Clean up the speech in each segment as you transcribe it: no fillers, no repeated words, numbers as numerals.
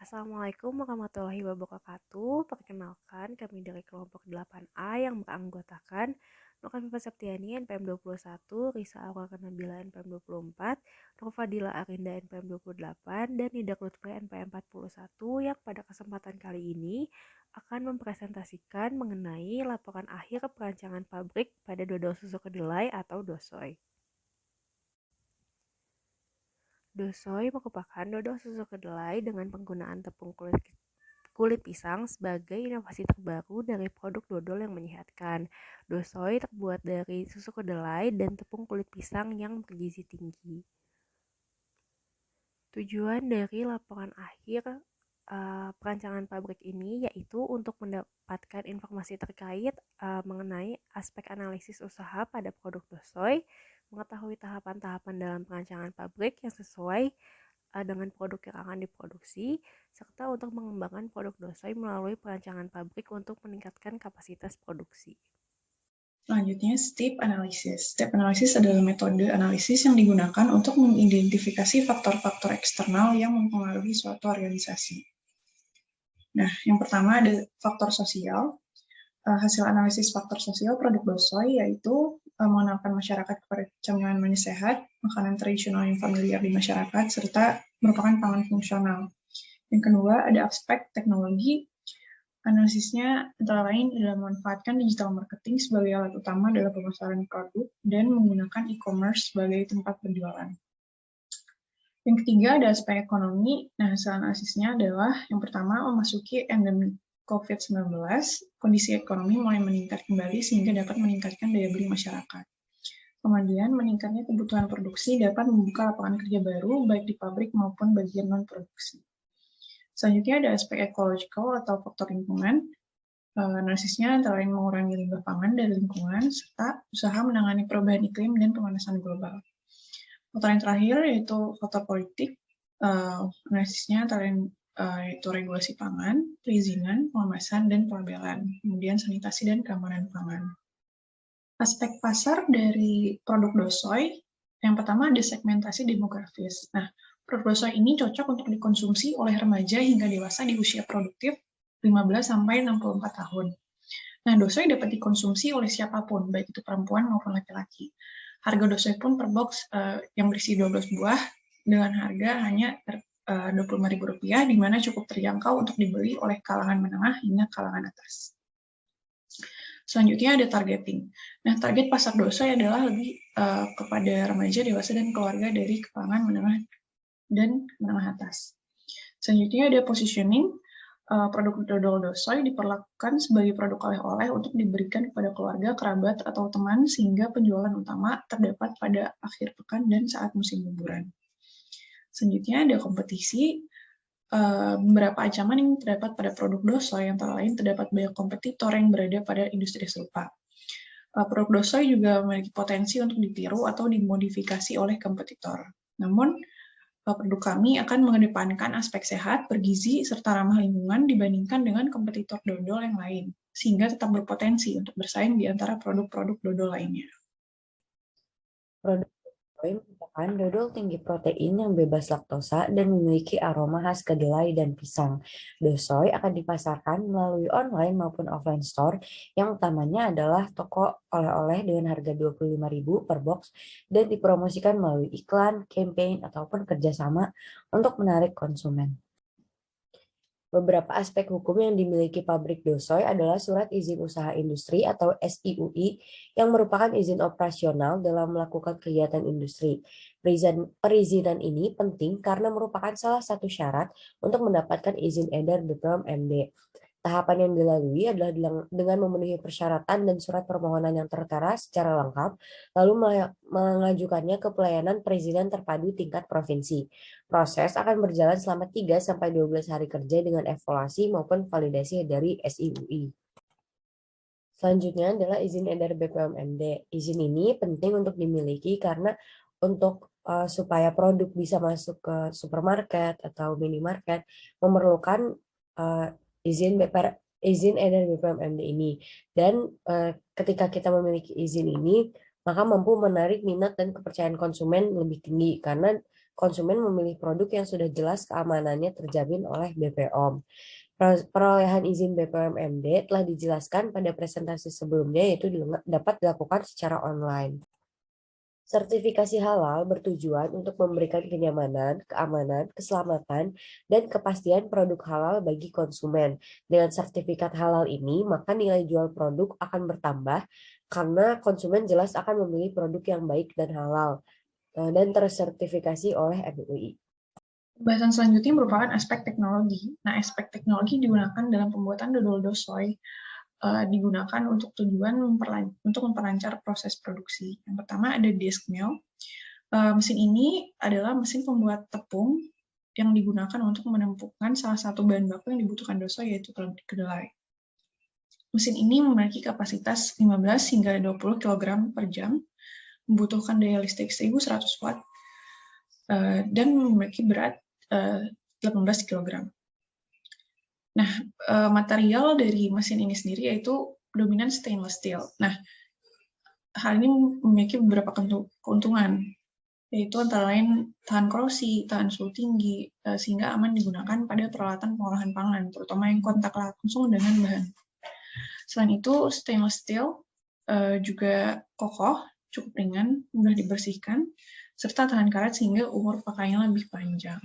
Assalamualaikum warahmatullahi wabarakatuh. Perkenalkan, kami dari kelompok 8A yang beranggotakan Nurhafifah Septiani NPM 21, Risa Aurora Nabila NPM 24, Nurfadila Arinda NPM 28, dan Nida Lutfi NPM 41 yang pada kesempatan kali ini akan mempresentasikan mengenai laporan akhir perancangan pabrik pada dodol susu kedelai atau DOSOY. DOSOY merupakan dodol susu kedelai dengan penggunaan tepung kulit pisang sebagai inovasi terbaru dari produk dodol yang menyehatkan. DOSOY terbuat dari susu kedelai dan tepung kulit pisang yang bergizi tinggi. Tujuan dari laporan akhir perancangan pabrik ini yaitu untuk mendapatkan informasi terkait mengenai aspek analisis usaha pada produk DOSOY, mengetahui tahapan-tahapan dalam perancangan pabrik yang sesuai dengan produk yang akan diproduksi, serta untuk mengembangkan produk DOSOY melalui perancangan pabrik untuk meningkatkan kapasitas produksi. Selanjutnya, step analysis. Step analysis adalah metode analisis yang digunakan untuk mengidentifikasi faktor-faktor eksternal yang mempengaruhi suatu organisasi. Nah, yang pertama ada faktor sosial. Hasil analisis faktor sosial produk DOSOY yaitu mengenalkan masyarakat kepada camilan manis sehat, makanan tradisional yang familiar di masyarakat, serta merupakan pangan fungsional. Yang kedua, ada aspek teknologi. Analisisnya antara lain adalah memanfaatkan digital marketing sebagai alat utama dalam pemasaran produk dan menggunakan e-commerce sebagai tempat penjualan. Yang ketiga ada aspek ekonomi. Nah, hasil analisisnya adalah yang pertama memasuki endemi COVID-19, kondisi ekonomi mulai meningkat kembali sehingga dapat meningkatkan daya beli masyarakat. Kemudian, meningkatnya kebutuhan produksi dapat membuka lapangan kerja baru baik di pabrik maupun bagian non-produksi. Selanjutnya ada aspek ecological atau faktor lingkungan. Analisisnya antara lain mengurangi limbah pangan dari lingkungan, serta usaha menangani perubahan iklim dan pemanasan global. Faktor yang terakhir yaitu faktor politik. Analisisnya antara lain yaitu regulasi pangan, perizinan, pengemasan, dan pelabelan. Kemudian sanitasi dan keamanan pangan. Aspek pasar dari produk DOSOY, yang pertama ada segmentasi demografis. Nah, produk DOSOY ini cocok untuk dikonsumsi oleh remaja hingga dewasa di usia produktif 15-64 tahun. Nah, DOSOY dapat dikonsumsi oleh siapapun, baik itu perempuan maupun laki-laki. Harga DOSOY pun per box yang berisi 12 buah dengan harga hanya Rp25.000, di mana cukup terjangkau untuk dibeli oleh kalangan menengah hingga kalangan atas. Selanjutnya ada targeting. Nah, target pasar DOSOY adalah lebih kepada remaja, dewasa, dan keluarga dari kalangan menengah dan menengah atas. Selanjutnya ada positioning. Produk dodol DOSOY diperlakukan sebagai produk oleh-oleh untuk diberikan kepada keluarga, kerabat, atau teman sehingga penjualan utama terdapat pada akhir pekan dan saat musim liburan. Selanjutnya ada kompetisi. Beberapa ancaman yang terdapat pada produk DOSOY antara lain terdapat banyak kompetitor yang berada pada industri serupa. Produk DOSOY juga memiliki potensi untuk ditiru atau dimodifikasi oleh kompetitor. Namun, produk kami akan mengedepankan aspek sehat, bergizi, serta ramah lingkungan dibandingkan dengan kompetitor dodol yang lain, sehingga tetap berpotensi untuk bersaing di antara produk-produk dodol lainnya. Produk DOSOY merupakan dodol tinggi protein yang bebas laktosa dan memiliki aroma khas kedelai dan pisang. DOSOY akan dipasarkan melalui online maupun offline store, yang utamanya adalah toko oleh-oleh dengan harga Rp25.000 per box dan dipromosikan melalui iklan, campaign, ataupun kerjasama untuk menarik konsumen. Beberapa aspek hukum yang dimiliki pabrik DOSOY adalah Surat Izin Usaha Industri atau SIUI yang merupakan izin operasional dalam melakukan kegiatan industri. Perizinan ini penting karena merupakan salah satu syarat untuk mendapatkan izin edar BPOM MD. Tahapan yang dilalui adalah dengan memenuhi persyaratan dan surat permohonan yang tertera secara lengkap, lalu mengajukannya ke pelayanan perizinan terpadu tingkat provinsi. Proses akan berjalan selama 3-12 hari kerja dengan evaluasi maupun validasi dari SIUI. Selanjutnya adalah izin edar BPOM MD. Izin ini penting untuk dimiliki karena supaya produk bisa masuk ke supermarket atau minimarket memerlukan izin edar BPOM MD ini. Dan ketika kita memiliki izin ini, maka mampu menarik minat dan kepercayaan konsumen lebih tinggi karena konsumen memilih produk yang sudah jelas keamanannya terjamin oleh BPOM. Perolehan izin BPOM MD telah dijelaskan pada presentasi sebelumnya, yaitu dapat dilakukan secara online. Sertifikasi halal bertujuan untuk memberikan kenyamanan, keamanan, keselamatan, dan kepastian produk halal bagi konsumen. Dengan sertifikat halal ini, maka nilai jual produk akan bertambah karena konsumen jelas akan memilih produk yang baik dan halal dan tersertifikasi oleh MUI. Pembahasan selanjutnya merupakan aspek teknologi. Nah, aspek teknologi digunakan dalam pembuatan dodol dosoy digunakan untuk tujuan untuk memperlancar proses produksi. Yang pertama ada disk mill. Mesin ini adalah mesin pembuat tepung yang digunakan untuk menempukkan salah satu bahan baku yang dibutuhkan dosoy, yaitu kedelai. Mesin ini memiliki kapasitas 15 hingga 20 kg per jam, membutuhkan daya listrik 1100 watt, dan memiliki berat 18 kg. Nah, material dari mesin ini sendiri yaitu dominan stainless steel. Nah, hal ini memiliki beberapa keuntungan, yaitu antara lain tahan korosi, tahan suhu tinggi, sehingga aman digunakan pada peralatan pengolahan pangan, terutama yang kontak langsung dengan bahan. Selain itu, stainless steel juga kokoh, cukup ringan, mudah dibersihkan, serta tahan karat sehingga umur pakaiannya lebih panjang.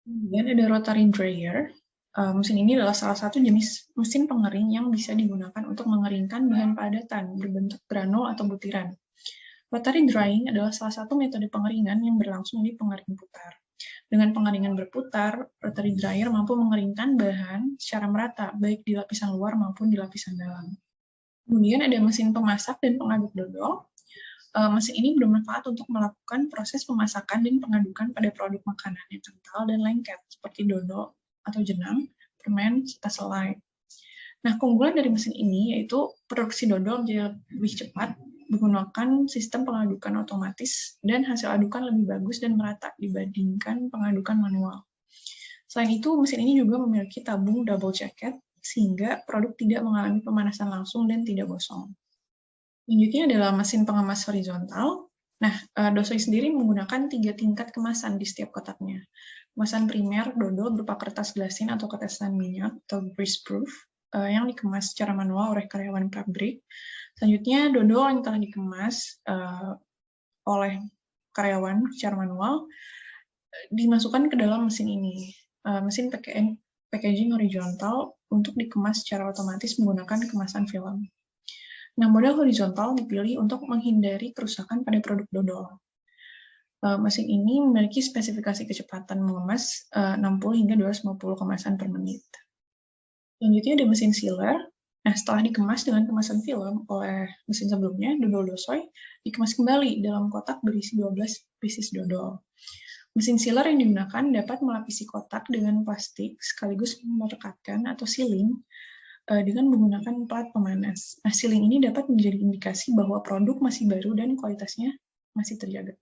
Kemudian ada rotary dryer. Mesin ini adalah salah satu jenis mesin pengering yang bisa digunakan untuk mengeringkan bahan padatan berbentuk granul atau butiran. Rotary drying adalah salah satu metode pengeringan yang berlangsung di pengering putar. Dengan pengeringan berputar, rotary dryer mampu mengeringkan bahan secara merata, baik di lapisan luar maupun di lapisan dalam. Kemudian ada mesin pemasak dan pengaduk dodol. Mesin ini bermanfaat untuk melakukan proses pemasakan dan pengadukan pada produk makanan yang kental dan lengket, seperti dodol atau jenang, permen, serta selai. Nah, keunggulan dari mesin ini yaitu produksi dodol menjadi lebih cepat, menggunakan sistem pengadukan otomatis, dan hasil adukan lebih bagus dan merata dibandingkan pengadukan manual. Selain itu, mesin ini juga memiliki tabung double jacket, sehingga produk tidak mengalami pemanasan langsung dan tidak gosong. Selanjutnya adalah mesin pengemas horizontal. Nah, dosoy sendiri menggunakan 3 tingkat kemasan di setiap kotaknya. Kemasan primer dodol berupa kertas glasin atau kemasan minyak atau greaseproof yang dikemas secara manual oleh karyawan pabrik. Selanjutnya, dodol yang telah dikemas oleh karyawan secara manual dimasukkan ke dalam mesin ini. Mesin packaging horizontal untuk dikemas secara otomatis menggunakan kemasan film. Nah, model horizontal dipilih untuk menghindari kerusakan pada produk dodol. Mesin ini memiliki spesifikasi kecepatan mengemas 60 hingga 250 kemasan per menit. Selanjutnya ada mesin sealer. Nah, setelah dikemas dengan kemasan film oleh mesin sebelumnya, dodol dosoy dikemas kembali dalam kotak berisi 12 pieces dodol. Mesin sealer yang digunakan dapat melapisi kotak dengan plastik sekaligus merekatkan atau sealing dengan menggunakan plat pemanas. Nah, sealing ini dapat menjadi indikasi bahwa produk masih baru dan kualitasnya masih terjaga.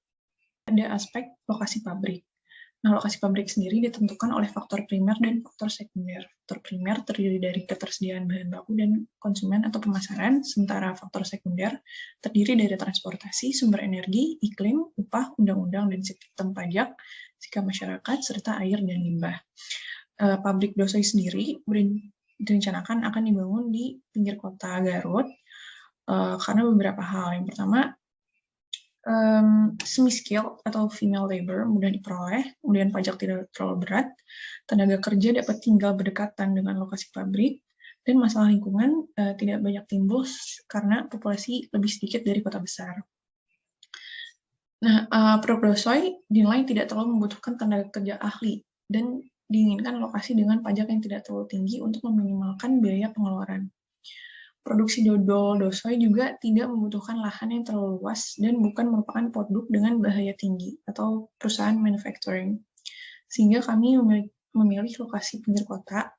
Ada aspek lokasi pabrik. Nah, lokasi pabrik sendiri ditentukan oleh faktor primer dan faktor sekunder. Faktor primer terdiri dari ketersediaan bahan baku dan konsumen atau pemasaran, sementara faktor sekunder terdiri dari transportasi, sumber energi, iklim, upah, undang-undang, dan sistem pajak, sikap masyarakat, serta air dan limbah. Pabrik dosoy sendiri direncanakan akan dibangun di pinggir kota Garut karena beberapa hal. Yang pertama, semi-skilled atau female labor mudah diperoleh, kemudian pajak tidak terlalu berat, tenaga kerja dapat tinggal berdekatan dengan lokasi pabrik, dan masalah lingkungan tidak banyak timbul karena populasi lebih sedikit dari kota besar. Nah, produk dosoy dinilai tidak terlalu membutuhkan tenaga kerja ahli, dan diinginkan lokasi dengan pajak yang tidak terlalu tinggi untuk meminimalkan biaya pengeluaran. Produksi dodol dosoy juga tidak membutuhkan lahan yang terlalu luas dan bukan merupakan produk dengan bahaya tinggi atau perusahaan manufacturing. Sehingga kami memilih lokasi pinggir kota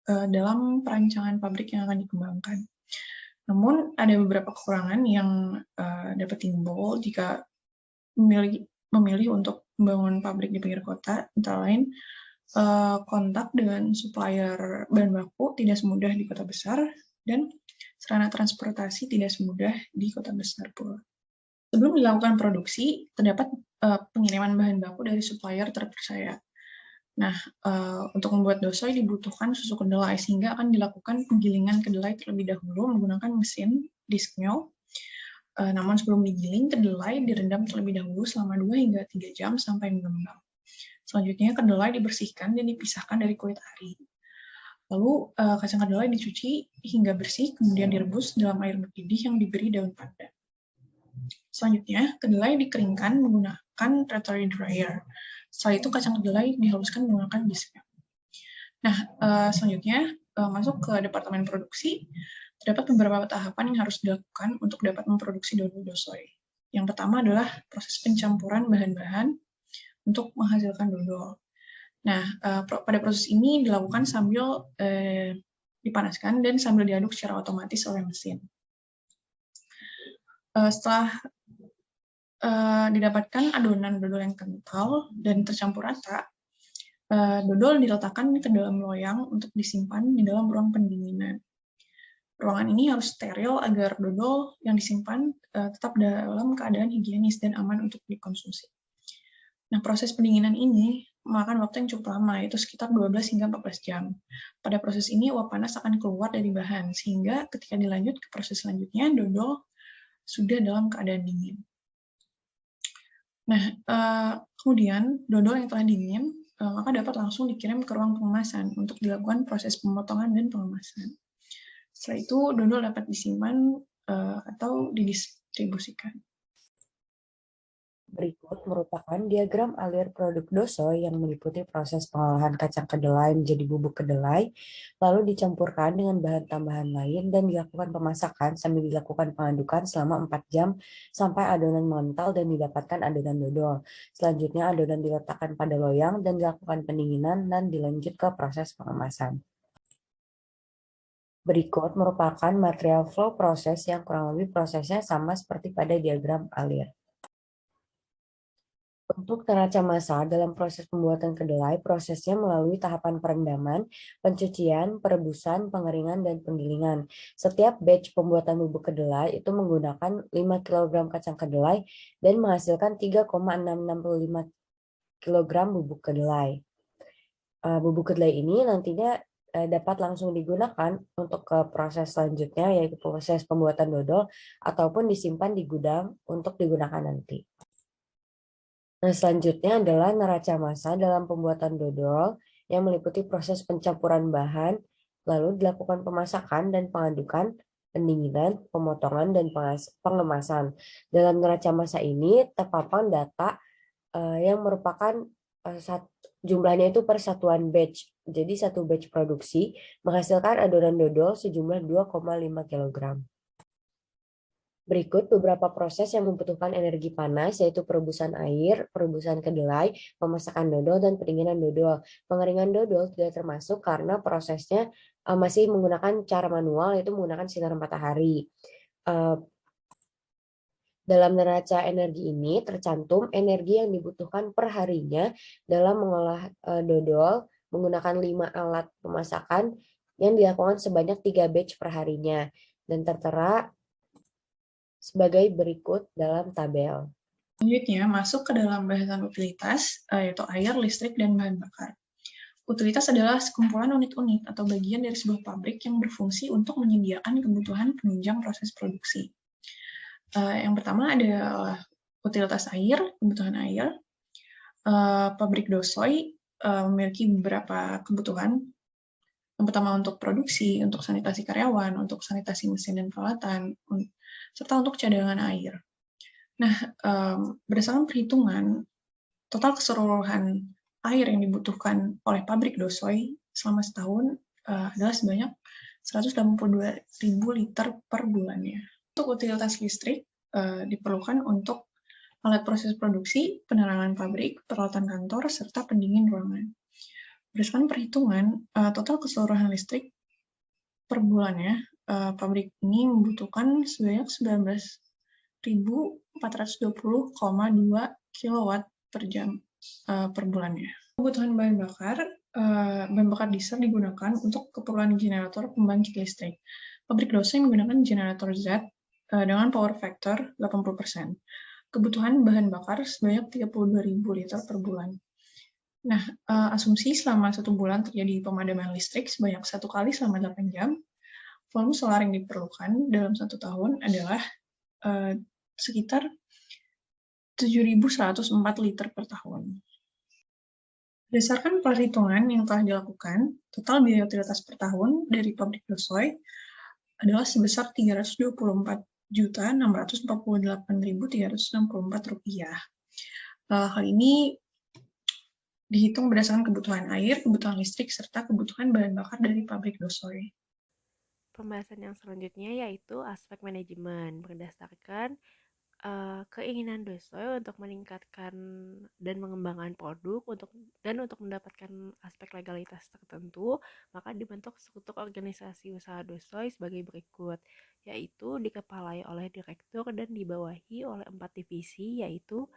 dalam perancangan pabrik yang akan dikembangkan. Namun ada beberapa kekurangan yang dapat timbul jika memilih untuk membangun pabrik di pinggir kota, antara lain kontak dengan supplier bahan baku tidak semudah di kota besar, dan sarana transportasi tidak semudah di kota besar pula. Sebelum dilakukan produksi, terdapat pengiriman bahan baku dari supplier terpercaya. Nah, untuk membuat dosoi dibutuhkan susu kedelai, sehingga akan dilakukan penggilingan kedelai terlebih dahulu menggunakan mesin disk mill. Namun sebelum digiling, kedelai direndam terlebih dahulu selama 2 hingga 3 jam sampai mengembang. Selanjutnya, kedelai dibersihkan dan dipisahkan dari kulit ari. Lalu, kacang kedelai dicuci hingga bersih, kemudian direbus dalam air mendidih yang diberi daun pandan. Selanjutnya, kedelai dikeringkan menggunakan rotary dryer. Setelah itu, kacang kedelai dihaluskan menggunakan disk mill. Nah, selanjutnya masuk ke departemen produksi. Terdapat beberapa tahapan yang harus dilakukan untuk dapat memproduksi dodol dosoi. Yang pertama adalah proses pencampuran bahan-bahan untuk menghasilkan dodol. Nah, pada proses ini dilakukan sambil dipanaskan dan sambil diaduk secara otomatis oleh mesin. Setelah didapatkan adonan dodol yang kental dan tercampur rata, dodol diletakkan ke dalam loyang untuk disimpan di dalam ruang pendinginan. Ruangan ini harus steril agar dodol yang disimpan tetap dalam keadaan higienis dan aman untuk dikonsumsi. Nah, proses pendinginan ini memakan waktu yang cukup lama, yaitu sekitar 12 hingga 14 jam. Pada proses ini, uap panas akan keluar dari bahan, sehingga ketika dilanjut ke proses selanjutnya, dodol sudah dalam keadaan dingin. Nah, kemudian dodol yang telah dingin maka dapat langsung dikirim ke ruang pengemasan untuk dilakukan proses pemotongan dan pengemasan. Setelah itu, dodol dapat disimpan atau didistribusikan. Berikut merupakan diagram alir produk dosoi yang meliputi proses pengolahan kacang kedelai menjadi bubuk kedelai, lalu dicampurkan dengan bahan tambahan lain dan dilakukan pemasakan sambil dilakukan pengadukan selama 4 jam sampai adonan mengental dan didapatkan adonan dodol. Selanjutnya adonan diletakkan pada loyang dan dilakukan pendinginan dan dilanjut ke proses pengemasan. Berikut merupakan material flow proses yang kurang lebih prosesnya sama seperti pada diagram alir. Untuk neraca massa dalam proses pembuatan kedelai, prosesnya melalui tahapan perendaman, pencucian, perebusan, pengeringan, dan penggilingan. Setiap batch pembuatan bubuk kedelai itu menggunakan 5 kg kacang kedelai dan menghasilkan 3,665 kg bubuk kedelai. Bubuk kedelai ini nantinya dapat langsung digunakan untuk ke proses selanjutnya, yaitu proses pembuatan dodol, ataupun disimpan di gudang untuk digunakan nanti. Nah, selanjutnya adalah neraca massa dalam pembuatan dodol yang meliputi proses pencampuran bahan, lalu dilakukan pemasakan dan pengadukan, pendinginan, pemotongan, dan pengemasan. Dalam neraca massa ini terpampang data yang merupakan jumlahnya itu per satuan batch. Jadi satu batch produksi menghasilkan adonan dodol sejumlah 2,5 kg. Berikut beberapa proses yang membutuhkan energi panas, yaitu perebusan air, perebusan kedelai, pemasakan dodol, dan pendinginan dodol. Pengeringan dodol tidak termasuk karena prosesnya masih menggunakan cara manual, yaitu menggunakan sinar matahari. Dalam neraca energi ini tercantum energi yang dibutuhkan per harinya dalam mengolah dodol menggunakan 5 alat pemasakan yang dilakukan sebanyak 3 batch per harinya, dan tertera sebagai berikut dalam tabel. Selanjutnya, masuk ke dalam bahasan utilitas, yaitu air, listrik, dan bahan bakar. Utilitas adalah sekumpulan unit-unit atau bagian dari sebuah pabrik yang berfungsi untuk menyediakan kebutuhan penunjang proses produksi. Yang pertama adalah utilitas air, kebutuhan air. Pabrik dosoi memiliki beberapa kebutuhan. Yang pertama untuk produksi, untuk sanitasi karyawan, untuk sanitasi mesin dan peralatan, serta untuk cadangan air. Nah, berdasarkan perhitungan, total keseluruhan air yang dibutuhkan oleh pabrik dosoi selama setahun adalah sebanyak 182.000 liter per bulannya. Untuk utilitas listrik diperlukan untuk alat proses produksi, penerangan pabrik, peralatan kantor, serta pendingin ruangan. Berdasarkan perhitungan, total keseluruhan listrik per bulannya, pabrik ini membutuhkan sebanyak 19.420,2 kW per jam per bulannya. Kebutuhan bahan bakar diesel digunakan untuk keperluan generator pembangkit listrik. Pabrik dosoi menggunakan generator Z dengan power factor 80%. kebutuhan bahan bakar sebanyak 32.000 liter per bulan. Nah, asumsi selama 1 bulan terjadi pemadaman listrik sebanyak 1 kali selama 8 jam, volume solar yang diperlukan dalam 1 tahun adalah sekitar 7.104 liter per tahun. Berdasarkan perhitungan yang telah dilakukan, total biaya utilitas per tahun dari pabrik Dosoy adalah sebesar Rp324.648.364. Hal ini dihitung berdasarkan kebutuhan air, kebutuhan listrik, serta kebutuhan bahan bakar dari pabrik Dosoy. Pembahasan yang selanjutnya yaitu aspek manajemen berdasarkan keinginan Dosoy untuk meningkatkan dan mengembangkan produk untuk mendapatkan aspek legalitas tertentu, maka dibentuk struktur organisasi usaha Dosoy sebagai berikut, yaitu dikepalai oleh direktur dan dibawahi oleh 4 divisi, yaitu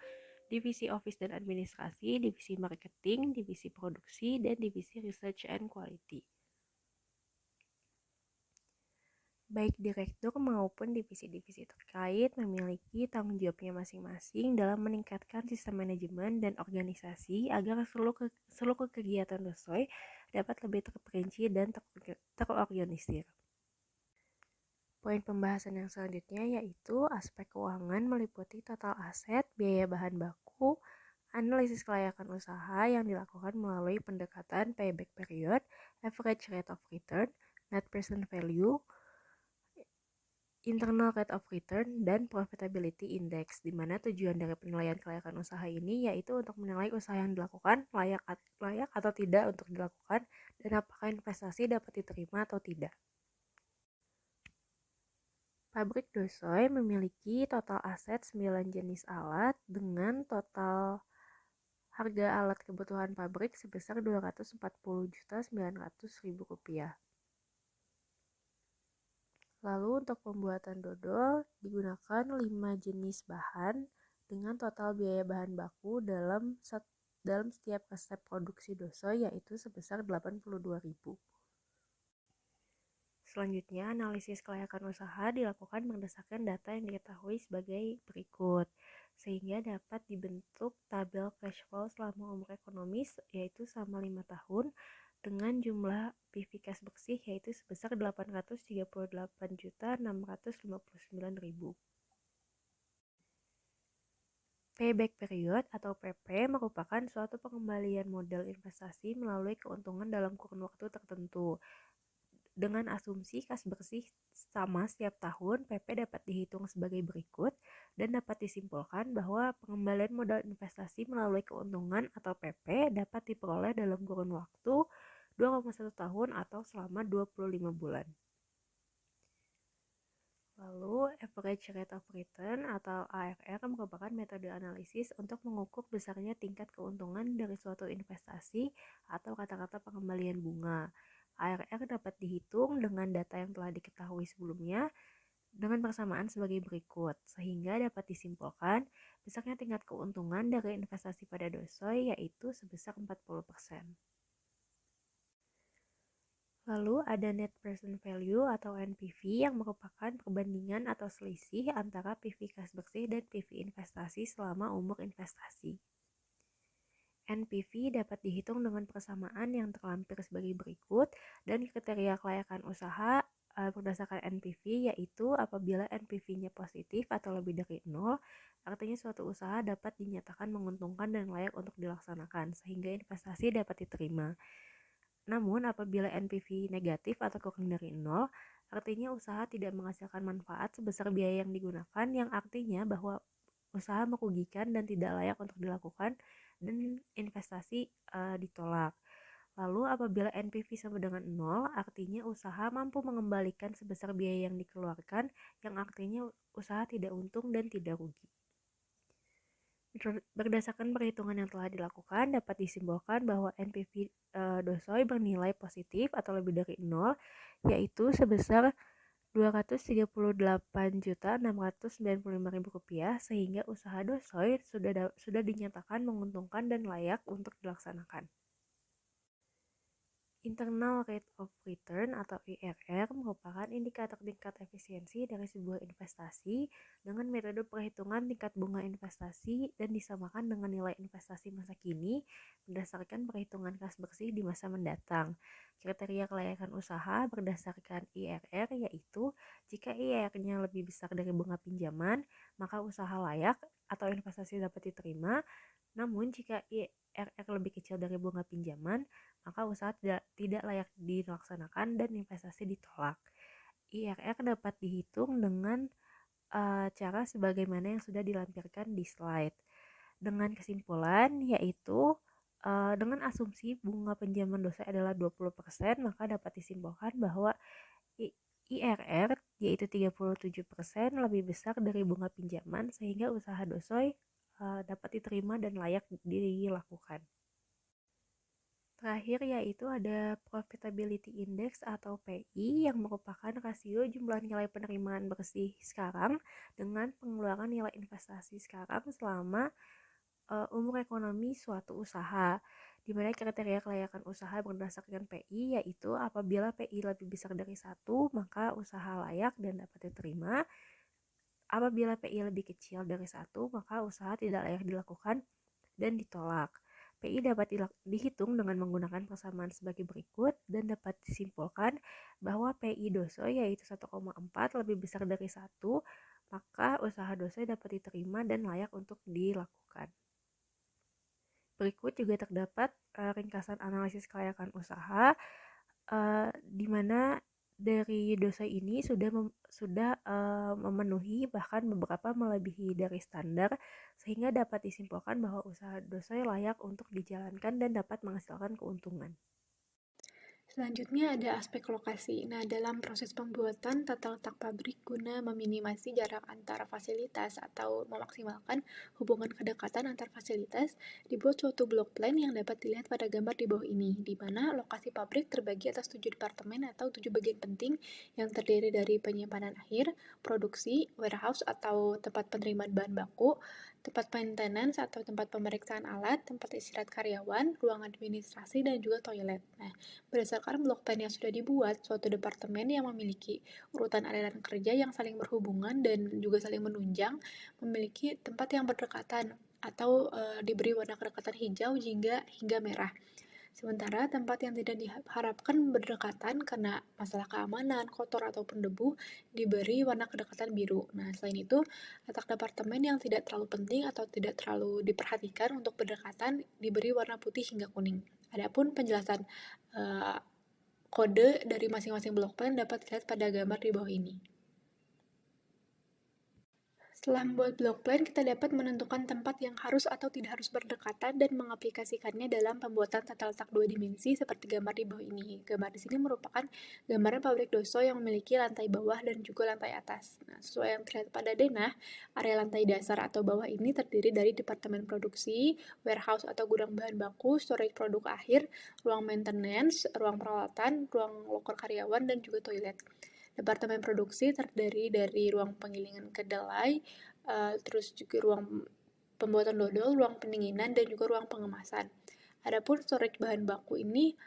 divisi office dan administrasi, divisi marketing, divisi produksi, dan divisi research and quality. Baik direktur maupun divisi-divisi terkait memiliki tanggung jawabnya masing-masing dalam meningkatkan sistem manajemen dan organisasi agar seluruh kegiatan Dosoy dapat lebih terperinci dan terorganisir. Poin pembahasan yang selanjutnya yaitu aspek keuangan meliputi total aset, biaya bahan baku, analisis kelayakan usaha yang dilakukan melalui pendekatan payback period, average rate of return, net present value, internal rate of return, dan profitability index, di mana tujuan dari penilaian kelayakan usaha ini yaitu untuk menilai usaha yang dilakukan layak atau tidak untuk dilakukan dan apakah investasi dapat diterima atau tidak. Pabrik Dosoy memiliki total aset 9 jenis alat dengan total harga alat kebutuhan pabrik sebesar Rp240.900.000. Lalu untuk pembuatan dodol digunakan 5 jenis bahan dengan total biaya bahan baku dalam setiap resep produksi Dosoy yaitu sebesar Rp82.000. Selanjutnya, analisis kelayakan usaha dilakukan berdasarkan data yang diketahui sebagai berikut, sehingga dapat dibentuk tabel cash flow selama umur ekonomis yaitu selama 5 tahun dengan jumlah PV kas bersih yaitu sebesar Rp838.659.000. Payback period atau PP merupakan suatu pengembalian modal investasi melalui keuntungan dalam kurun waktu tertentu. Dengan asumsi kas bersih sama setiap tahun, PP dapat dihitung sebagai berikut dan dapat disimpulkan bahwa pengembalian modal investasi melalui keuntungan atau PP dapat diperoleh dalam kurun waktu 2,1 tahun atau selama 25 bulan. Lalu, average rate of return atau ARR merupakan metode analisis untuk mengukur besarnya tingkat keuntungan dari suatu investasi atau kata-kata pengembalian bunga. ARR dapat dihitung dengan data yang telah diketahui sebelumnya dengan persamaan sebagai berikut, sehingga dapat disimpulkan besarnya tingkat keuntungan dari investasi pada Dosoy yaitu sebesar 40%. Lalu ada net present value atau NPV yang merupakan perbandingan atau selisih antara PV kas bersih dan PV investasi selama umur investasi. NPV dapat dihitung dengan persamaan yang terlampir sebagai berikut dan kriteria kelayakan usaha berdasarkan NPV yaitu apabila NPV-nya positif atau lebih dari 0, artinya suatu usaha dapat dinyatakan menguntungkan dan layak untuk dilaksanakan sehingga investasi dapat diterima. Namun apabila NPV negatif atau kurang dari 0, artinya usaha tidak menghasilkan manfaat sebesar biaya yang digunakan, yang artinya bahwa usaha merugikan dan tidak layak untuk dilakukan dan investasi ditolak. Lalu apabila NPV sama dengan 0, artinya usaha mampu mengembalikan sebesar biaya yang dikeluarkan, yang artinya usaha tidak untung dan tidak rugi. Berdasarkan perhitungan yang telah dilakukan, dapat disimpulkan bahwa NPV Dosoy bernilai positif atau lebih dari 0, yaitu sebesar Rp238.695.000 sehingga usaha Dosoy sudah dinyatakan menguntungkan dan layak untuk dilaksanakan. Internal Rate of Return atau IRR merupakan indikator tingkat efisiensi dari sebuah investasi dengan metode perhitungan tingkat bunga investasi dan disamakan dengan nilai investasi masa kini berdasarkan perhitungan kas bersih di masa mendatang. Kriteria kelayakan usaha berdasarkan IRR yaitu jika IRR-nya lebih besar dari bunga pinjaman, maka usaha layak atau investasi dapat diterima. Namun jika IRR lebih kecil dari bunga pinjaman, maka usaha tidak layak dilaksanakan dan investasi ditolak. IRR dapat dihitung dengan cara sebagaimana yang sudah dilampirkan di slide. Dengan kesimpulan yaitu dengan asumsi bunga pinjaman dosa adalah 20%, maka dapat disimpulkan bahwa IRR yaitu 37% lebih besar dari bunga pinjaman sehingga usaha dosoy dapat diterima dan layak dilakukan. Terakhir yaitu ada Profitability Index atau PI yang merupakan rasio jumlah nilai penerimaan bersih sekarang dengan pengeluaran nilai investasi sekarang selama umur ekonomi suatu usaha. Di mana kriteria kelayakan usaha berdasarkan PI yaitu apabila PI lebih besar dari 1, maka usaha layak dan dapat diterima. Apabila PI lebih kecil dari 1, maka usaha tidak layak dilakukan dan ditolak. PI dapat dihitung dengan menggunakan persamaan sebagai berikut dan dapat disimpulkan bahwa PI dosoy yaitu 1,4 lebih besar dari 1, maka usaha dosoy dapat diterima dan layak untuk dilakukan. Berikut juga terdapat ringkasan analisis kelayakan usaha di mana dari dosa ini sudah memenuhi bahkan beberapa melebihi dari standar sehingga dapat disimpulkan bahwa usaha dosa layak untuk dijalankan dan dapat menghasilkan keuntungan. Selanjutnya ada aspek lokasi. Nah, dalam proses pembuatan tata letak pabrik guna meminimasi jarak antara fasilitas atau memaksimalkan hubungan kedekatan antar fasilitas, dibuat suatu block plan yang dapat dilihat pada gambar di bawah ini, di mana lokasi pabrik terbagi atas 7 departemen atau 7 bagian penting yang terdiri dari penyimpanan akhir, produksi, warehouse atau tempat penerimaan bahan baku, tempat maintenance atau tempat pemeriksaan alat, tempat istirahat karyawan, ruang administrasi, dan juga toilet. Nah, berdasarkan blok plan yang sudah dibuat, suatu departemen yang memiliki urutan aliran kerja yang saling berhubungan dan juga saling menunjang, memiliki tempat yang berdekatan atau diberi warna kedekatan hijau hingga merah. Sementara tempat yang tidak diharapkan berdekatan karena masalah keamanan, kotor, ataupun debu diberi warna kedekatan biru. Nah, selain itu, letak departemen yang tidak terlalu penting atau tidak terlalu diperhatikan untuk berdekatan diberi warna putih hingga kuning. Adapun penjelasan kode dari masing-masing block plan dapat dilihat pada gambar di bawah ini. Setelah membuat block plan, kita dapat menentukan tempat yang harus atau tidak harus berdekatan dan mengaplikasikannya dalam pembuatan tata letak 2 dimensi seperti gambar di bawah ini. Gambar di sini merupakan gambaran pabrik doso yang memiliki lantai bawah dan juga lantai atas. Nah, sesuai yang terlihat pada denah, area lantai dasar atau bawah ini terdiri dari departemen produksi, warehouse atau gudang bahan baku, storage produk akhir, ruang maintenance, ruang perawatan, ruang loker karyawan, dan juga toilet. Departemen produksi terdiri dari ruang penggilingan kedelai, terus juga ruang pembuatan dodol, ruang pendinginan, dan juga ruang pengemasan. Adapun storage bahan baku ini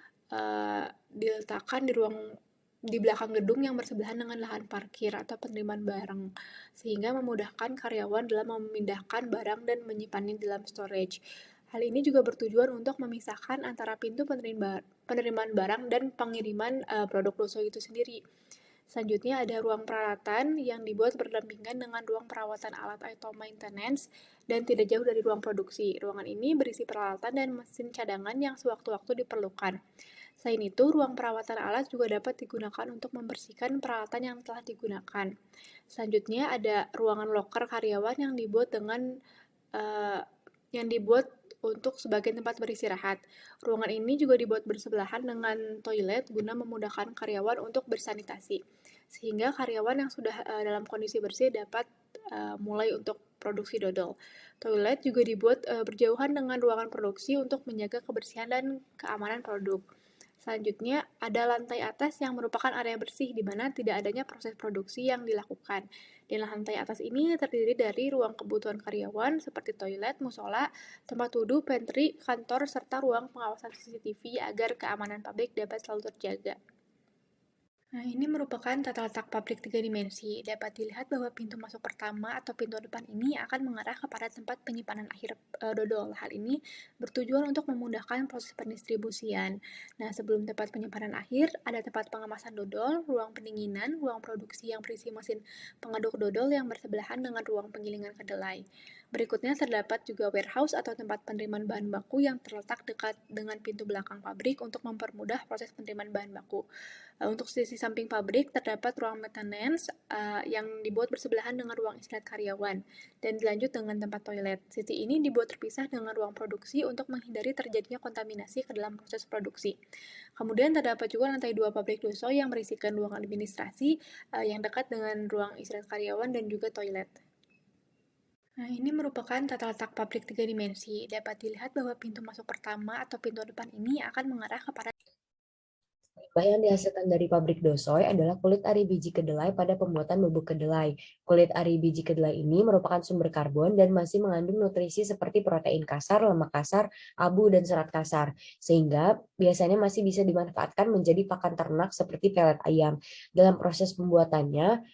diletakkan di belakang gedung yang bersebelahan dengan lahan parkir atau penerimaan barang, sehingga memudahkan karyawan dalam memindahkan barang dan menyimpannya dalam storage. Hal ini juga bertujuan untuk memisahkan antara pintu penerimaan barang dan pengiriman produk doso itu sendiri. Selanjutnya ada ruang peralatan yang dibuat berdampingan dengan ruang perawatan alat atau maintenance dan tidak jauh dari ruang produksi. Ruangan ini berisi peralatan dan mesin cadangan yang sewaktu-waktu diperlukan. Selain itu, ruang perawatan alat juga dapat digunakan untuk membersihkan peralatan yang telah digunakan. Selanjutnya ada ruangan loker karyawan yang dibuat untuk sebagai tempat beristirahat. Ruangan ini juga dibuat bersebelahan dengan toilet guna memudahkan karyawan untuk bersanitasi, sehingga karyawan yang sudah dalam kondisi bersih dapat mulai untuk produksi dodol. Toilet juga dibuat berjauhan dengan ruangan produksi untuk menjaga kebersihan dan keamanan produk. Selanjutnya, ada lantai atas yang merupakan area bersih di mana tidak adanya proses produksi yang dilakukan. Di lantai atas ini terdiri dari ruang kebutuhan karyawan seperti toilet, musola, tempat wudhu, pantry, kantor, serta ruang pengawasan CCTV agar keamanan pabrik dapat selalu terjaga. Nah, ini merupakan tata letak pabrik 3 dimensi. Dapat dilihat bahwa pintu masuk pertama atau pintu depan ini akan mengarah kepada tempat penyimpanan akhir dodol. Hal ini bertujuan untuk memudahkan proses pendistribusian. Nah, sebelum tempat penyimpanan akhir, ada tempat pengemasan dodol, ruang pendinginan, ruang produksi yang berisi mesin pengaduk dodol yang bersebelahan dengan ruang penggilingan kedelai. Berikutnya terdapat juga warehouse atau tempat penerimaan bahan baku yang terletak dekat dengan pintu belakang pabrik untuk mempermudah proses penerimaan bahan baku. Untuk sisi samping pabrik terdapat ruang maintenance yang dibuat bersebelahan dengan ruang istirahat karyawan dan dilanjut dengan tempat toilet. Sisi ini dibuat terpisah dengan ruang produksi untuk menghindari terjadinya kontaminasi ke dalam proses produksi. Kemudian terdapat juga lantai 2 pabrik Dosoi yang berisikan ruang administrasi yang dekat dengan ruang istirahat karyawan dan juga toilet. Nah, ini merupakan tata letak pabrik 3 dimensi. Dapat dilihat bahwa pintu masuk pertama atau pintu depan ini akan mengarah kepada Limbah yang dihasilkan dari pabrik Dosoi adalah kulit ari biji kedelai pada pembuatan bubuk kedelai. Kulit ari biji kedelai ini merupakan sumber karbon dan masih mengandung nutrisi seperti protein kasar, lemak kasar, abu, dan serat kasar, sehingga biasanya masih bisa dimanfaatkan menjadi pakan ternak seperti pelet ayam. Dalam proses pembuatannya,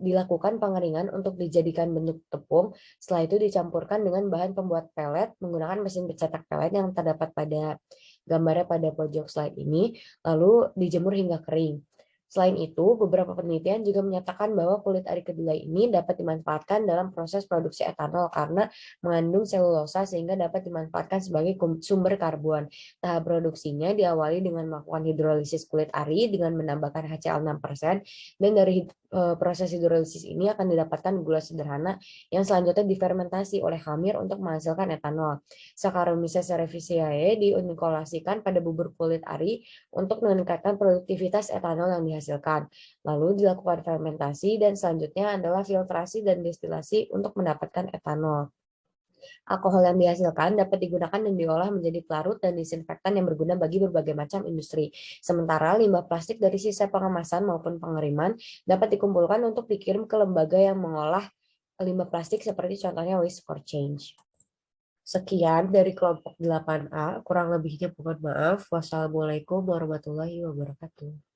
dilakukan pengeringan untuk dijadikan bentuk tepung. Setelah itu dicampurkan dengan bahan pembuat pelet menggunakan mesin pencetak pelet yang terdapat pada gambarnya pada pojok slide ini, lalu dijemur hingga kering. Selain itu, beberapa penelitian juga menyatakan bahwa kulit ari kedelai ini dapat dimanfaatkan dalam proses produksi etanol karena mengandung selulosa sehingga dapat dimanfaatkan sebagai sumber karbon. Tahap produksinya diawali dengan melakukan hidrolisis kulit ari dengan menambahkan HCl 6% dan dari proses hidrolisis ini akan didapatkan gula sederhana yang selanjutnya difermentasi oleh khamir untuk menghasilkan etanol. Saccharomyces cerevisiae diunikolasikan pada bubur kulit ari untuk meningkatkan produktivitas etanol yang dihasilkan. Lalu dilakukan fermentasi dan selanjutnya adalah filtrasi dan destilasi untuk mendapatkan etanol. Alkohol yang dihasilkan dapat digunakan dan diolah menjadi pelarut dan disinfektan yang berguna bagi berbagai macam industri. Sementara limbah plastik dari sisa pengemasan maupun pengiriman dapat dikumpulkan untuk dikirim ke lembaga yang mengolah limbah plastik seperti contohnya Waste for Change. Sekian dari kelompok 8A, kurang lebihnya mohon maaf. Wassalamualaikum warahmatullahi wabarakatuh.